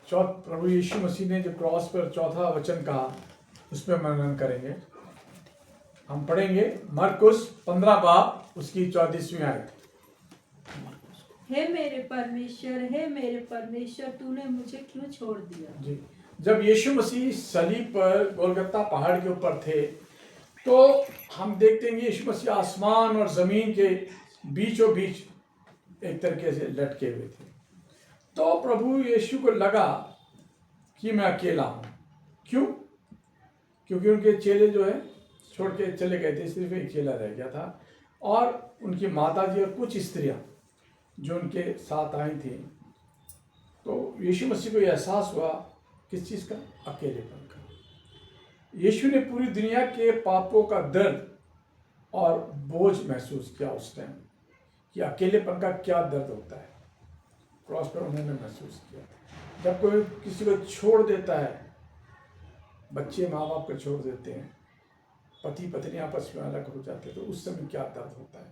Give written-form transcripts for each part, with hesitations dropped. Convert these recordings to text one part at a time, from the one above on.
प्रभु यीशु मसीह ने जो क्रॉस पर चौथा वचन कहा उस पर मनन करेंगे। हम पढ़ेंगे मरकुस 15 बाब उसकी 34वीं आयत। हे मेरे परमेश्वर तूने मुझे क्यों छोड़ दिया। जी, जब यीशु मसीह सलीब पर गोलगत्ता पहाड़ के ऊपर थे तो हम देखते हैं यीशु मसीह आसमान और जमीन के बीचों बीच एक तरीके से लटके हुए थे। तो प्रभु यीशु को लगा कि मैं अकेला हूं। क्यों? क्योंकि उनके चेले जो है छोड़ के चले गए थे, सिर्फ एक चेला रह गया था और उनकी माता जी और कुछ स्त्रियां जो उनके साथ आई थी। तो यीशु मसीह को एहसास हुआ किस चीज़ का? अकेलेपन का। यीशु ने पूरी दुनिया के पापों का दर्द और बोझ महसूस किया उस टाइम कि अकेलेपन का क्या दर्द होता है। क्रॉस पर उन्होंने महसूस किया। जब कोई किसी को छोड़ देता है, बच्चे माँ बाप को छोड़ देते हैं, पति पत्नी आपस में अलग हो जाते हैं, तो उस समय क्या दर्द होता है।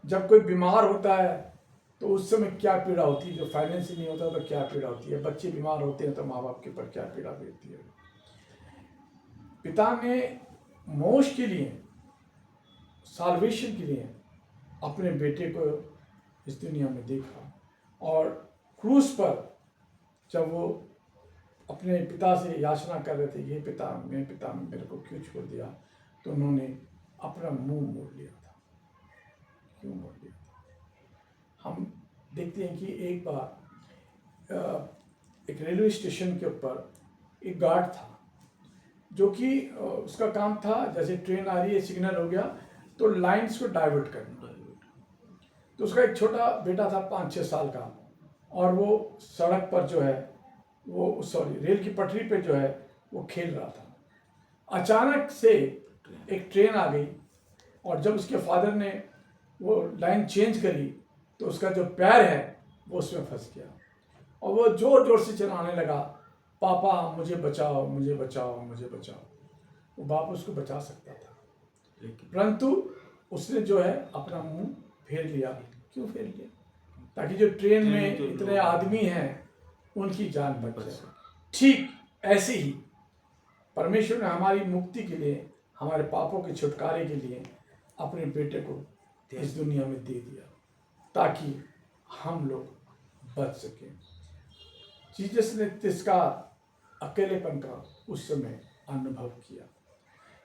जब कोई बीमार होता है तो उस समय क्या पीड़ा होती है। जो फाइनेंस नहीं होता तो क्या पीड़ा होती है। बच्चे बीमार होते हैं तो माँ बाप के ऊपर क्या पीड़ा बीतती है। पिता ने मोक्ष के लिए, साल्वेशन के लिए अपने बेटे को इस दुनिया में देखा और क्रूस पर जब वो अपने पिता से याचना कर रहे थे, ये पिता मेरे को क्यों छोड़ दिया, तो उन्होंने अपना मुंह मोड़ लिया था। क्यों मोड़ लिया था? हम देखते हैं कि एक बार एक रेलवे स्टेशन के ऊपर एक गार्ड था जो कि उसका काम था, जैसे ट्रेन आ रही है, सिग्नल हो गया तो लाइंस को डाइवर्ट करना। तो उसका एक छोटा बेटा था 5-6 साल का और वो सड़क पर जो है वो रेल की पटरी पे जो है वो खेल रहा था। अचानक से एक ट्रेन आ गई और जब उसके फादर ने वो लाइन चेंज करी तो उसका जो पैर है वो उसमें फंस गया और वो जोर जोर से चिल्लाने लगा, पापा मुझे बचाओ, मुझे बचाओ, मुझे बचाओ। वो बाप उसको बचा सकता था, परंतु उसने जो है अपना मुंह फेर लिया। क्यों फेर लिया? ताकि जो ट्रेन में इतने आदमी हैं उनकी जान बच जाए। ठीक ऐसे ही परमेश्वर ने हमारी मुक्ति के लिए, हमारे पापों के छुटकारे के लिए अपने बेटे को इस दुनिया में दे दिया ताकि हम लोग बच सकें। जीसस ने तिसका अकेलेपन का उस समय अनुभव किया।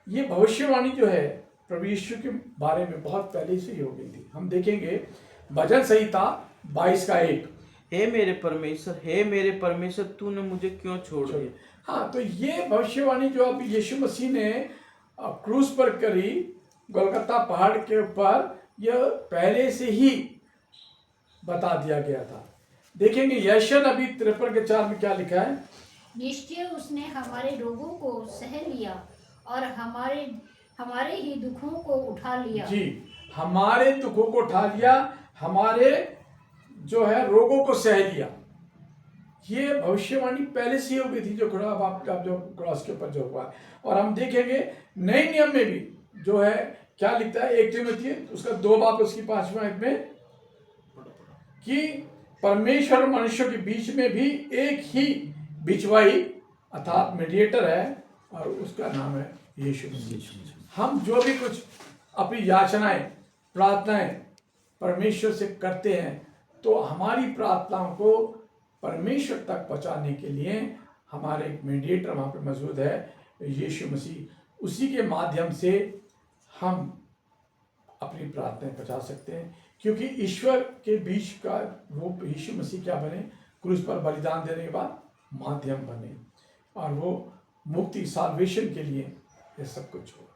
ये भविष्यवाणी जो है प्रभु यीशु के बारे में बहुत पहले से ही हो गई थी। हम देखेंगे भजन संहिता 22:1। हे मेरे परमेश्वर तूने मुझे क्यों छोड़ दिया। हाँ, तो ये भविष्यवाणी जो अब यीशु मसीह ने क्रूस पर करी, गोलगत्ता पहाड़ के ऊपर, यह पहले से ही बता दिया गया था। देखेंगे यशायाह नबी 53:4 में क्या लिखा है। निश्चय उसने हमारे रोगों को सह लिया और हमारे ही दुखों को उठा लिया। जी, हमारे दुखों को उठा लिया, हमारे जो है रोगों को सह लिया। ये भविष्यवाणी पहले से हो गई थी जो क्रॉस के ऊपर जो हुआ। और हम देखेंगे नए नियम में भी जो है क्या लिखता है 1 तीमुथियुस उसका 2 बाब उसकी 5वीं आयत में कि परमेश्वर और मनुष्य के बीच में भी एक ही बिचवाई अर्थात मीडिएटर है और उसका नाम है यीशु मसीह। हम जो भी कुछ अपनी याचनाएं, प्रार्थनाएं परमेश्वर से करते हैं तो हमारी प्रार्थनाओं को परमेश्वर तक पहुंचाने के लिए हमारे एक मीडिएटर वहाँ पे मौजूद है, यीशु मसीह। उसी के माध्यम से हम अपनी प्रार्थनाएं पहुंचा सकते हैं, क्योंकि ईश्वर के बीच का वो यीशु मसीह क्या बने, क्रूस पर बलिदान देने के बाद माध्यम बने और वो मुक्ति, साल्वेशन के लिए ये सब कुछ हो।